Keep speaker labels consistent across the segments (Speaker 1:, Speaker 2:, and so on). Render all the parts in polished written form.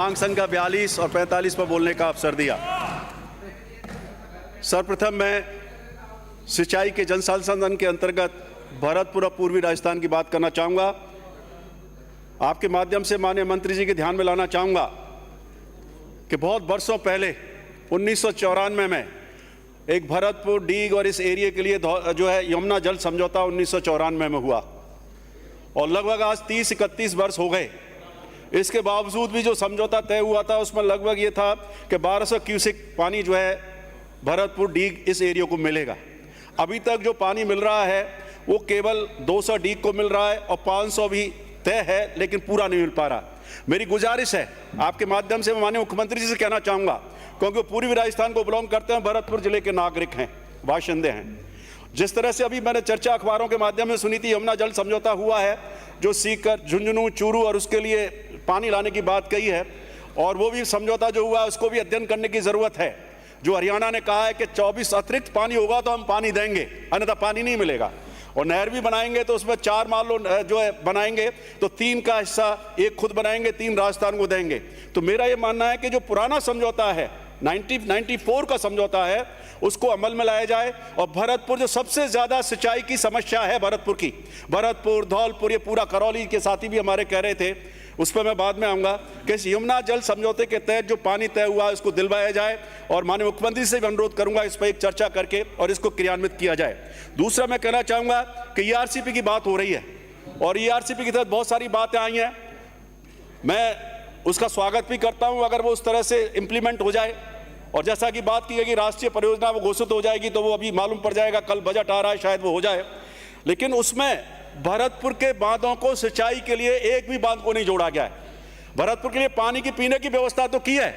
Speaker 1: मांग संख्या 42 और 45 पर बोलने का अवसर दिया। सर्वप्रथम मैं सिंचाई के जल संसाधन के अंतर्गत भरतपुर और पूर्वी राजस्थान की बात करना चाहूँगा। आपके माध्यम से माननीय मंत्री जी के ध्यान में लाना चाहूँगा कि बहुत वर्षों पहले 1994 में एक भरतपुर, डीग और इस एरिया के लिए जो है यमुना जल समझौता 1994 में हुआ और लगभग आज 30-31 वर्ष हो गए। इसके बावजूद भी जो समझौता तय हुआ था उसमें लगभग ये था कि 1200 क्यूसेक पानी जो है भरतपुर, डीग इस एरिया को मिलेगा। अभी तक जो पानी मिल रहा है वो केवल 200 डीग को मिल रहा है और 500 भी तय है, लेकिन पूरा नहीं मिल पा रहा। मेरी गुजारिश है आपके माध्यम से, मैं माननीय मुख्यमंत्री जी से कहना चाहूँगा, क्योंकि पूर्वी राजस्थान को बिलोंग करते हैं, भरतपुर जिले के नागरिक हैं, बाशिंदे हैं। जिस तरह से अभी मैंने चर्चा अखबारों के माध्यम में सुनी थी, यमुना जल समझौता हुआ है, जो सीकर, झुंझुनू, चूरू और उसके लिए पानी लाने की बात कही है, और वो भी समझौता जो हुआ है उसको भी अध्ययन करने की ज़रूरत है। जो हरियाणा ने कहा है कि 24 अतिरिक्त पानी होगा तो हम पानी देंगे, अन्यथा पानी नहीं मिलेगा। और नहर भी बनाएंगे तो उसमें 4 मान लो जो है बनाएंगे तो 3 का हिस्सा एक खुद बनाएंगे, 3 राजस्थान को देंगे। तो मेरा ये मानना है कि जो पुराना समझौता है 1994 का समझौता है उसको अमल में लाया जाए। और भरतपुर जो सबसे ज़्यादा सिंचाई की समस्या है भरतपुर की, भरतपुर, धौलपुर, ये पूरा करौली के साथी भी हमारे कह रहे थे, उस पर मैं बाद में आऊँगा कि इस यमुना जल समझौते के तहत जो पानी तय हुआ है उसको दिलवाया जाए। और माननीय मुख्यमंत्री से भी अनुरोध करूँगा इस पर एक चर्चा करके और इसको क्रियान्वित किया जाए। दूसरा मैं कहना चाहूँगा कि ERCP की बात हो रही है और ERCP के तहत बहुत सारी बातें आई हैं, मैं उसका स्वागत भी करता हूँ अगर वो उस तरह से इम्प्लीमेंट हो जाए। और जैसा कि बात की गई कि राष्ट्रीय परियोजना वो घोषित हो जाएगी तो वो अभी मालूम पड़ जाएगा, कल बजट आ रहा है, शायद वो हो जाए। लेकिन उसमें भरतपुर के बांधों को सिंचाई के लिए एक भी बांध को नहीं जोड़ा गया है। भरतपुर के लिए पानी की पीने की व्यवस्था तो की है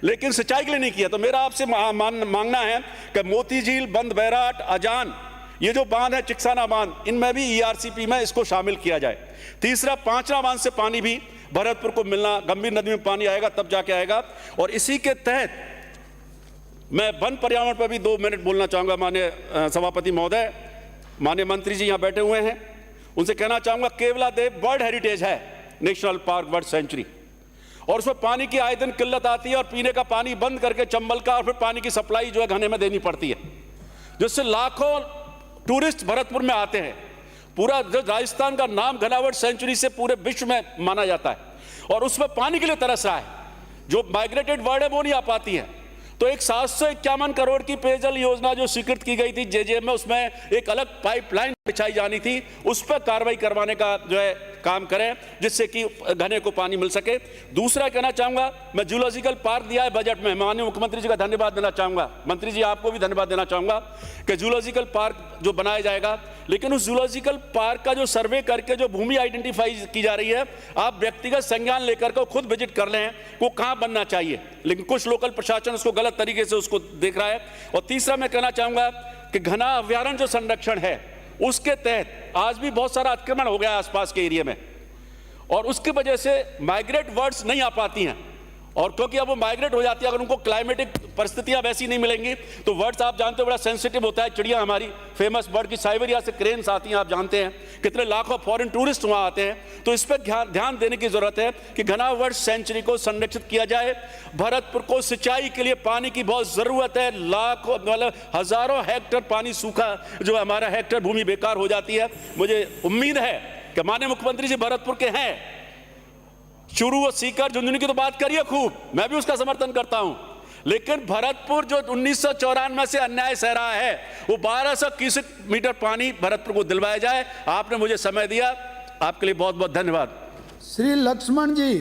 Speaker 1: लेकिन सिंचाई के लिए नहीं किया। तो मेरा आपसे मांगना है कि मोती झील, बंद बैराट, अजान, ये जो बांध है, चिकसाना बांध, इनमें भी ERCP में इसको शामिल किया जाए। तीसरा, 5वां बांध से पानी भी भरतपुर को मिलना, गंभीर नदी में पानी आएगा तब जाके आएगा। और इसी के तहत मैं वन पर्यावरण पर भी 2 मिनट बोलना चाहूँगा। माननीय सभापति महोदय, माननीय मंत्री जी यहाँ बैठे हुए हैं, उनसे कहना चाहूँगा, केवलादेव वर्ल्ड हेरिटेज है, नेशनल पार्क, वर्ल्ड सेंचुरी, और उसमें पानी की आए दिन किल्लत आती है और पीने का पानी बंद करके चंबल का और फिर पानी की सप्लाई जो है घने में देनी पड़ती है, जिससे लाखों टूरिस्ट भरतपुर में आते हैं। पूरा जो राजस्थान का नाम घनावर्ड सेंचुरी से पूरे विश्व में माना जाता है और उसमें पानी के लिए तरस रहा है। जो माइग्रेटेड वर्ड है वो नहीं आ पाती है। तो एक 751 करोड़ की पेयजल योजना जो स्वीकृत की गई थी JJM में, उसमें एक अलग पाइपलाइन बिछाई जानी थी, उस पर कार्रवाई करवाने का जो है काम करें जिससे कि घने को पानी मिल सके। दूसरा कहना चाहूँगा, मैं जूलॉजिकल पार्क दिया है बजट में, माननीय मुख्यमंत्री जी का धन्यवाद देना चाहूँगा। मंत्री जी आपको भी धन्यवाद देना चाहूँगा कि जूलॉजिकल पार्क जो बनाया जाएगा, लेकिन उस जूलॉजिकल पार्क का जो सर्वे करके जो भूमि आइडेंटिफाई की जा रही है, आप व्यक्तिगत संज्ञान लेकर के खुद विजिट कर लें वो कहाँ बनना चाहिए, लेकिन कुछ लोकल प्रशासन उसको गलत तरीके से उसको देख रहा है। और तीसरा मैं कहना चाहूँगा कि घना अभ्यारण्य जो संरक्षण है उसके तहत आज भी बहुत सारा अतिक्रमण हो गया है आसपास के एरिया में और उसकी वजह से माइग्रेट बर्ड्स नहीं आ पाती हैं। और क्योंकि अब वो माइग्रेट हो जाती है, अगर उनको क्लाइमेटिक परिस्थितियां वैसी नहीं मिलेंगी तो बर्ड्स, आप जानते हो, बड़ा सेंसिटिव होता है। चिड़िया हमारी फेमस बर्ड की साइबेरिया से क्रेन्स आती हैं, आप जानते हैं कितने लाखों फॉरेन टूरिस्ट वहाँ आते हैं। तो इस पर ध्यान देने की जरूरत है कि घनावर्ड सेंचुरी को संरक्षित किया जाए। भरतपुर को सिंचाई के लिए पानी की बहुत ज़रूरत है, लाखों मतलब हज़ारों हेक्टेयर पानी सूखा, जो हमारा हेक्टेयर भूमि बेकार हो जाती है। मुझे उम्मीद है कि माननीय मुख्यमंत्री जी भरतपुर के हैं, चूरू और सीकर, झुंझुनू की तो बात करिए खूब, मैं भी उसका समर्थन करता हूं, लेकिन भरतपुर जो 1994 से अन्याय सह रहा है वो 1200 क्यूसेक मीटर पानी भरतपुर को दिलवाया जाए। आपने मुझे समय दिया, आपके लिए बहुत बहुत धन्यवाद।
Speaker 2: श्री लक्ष्मण जी।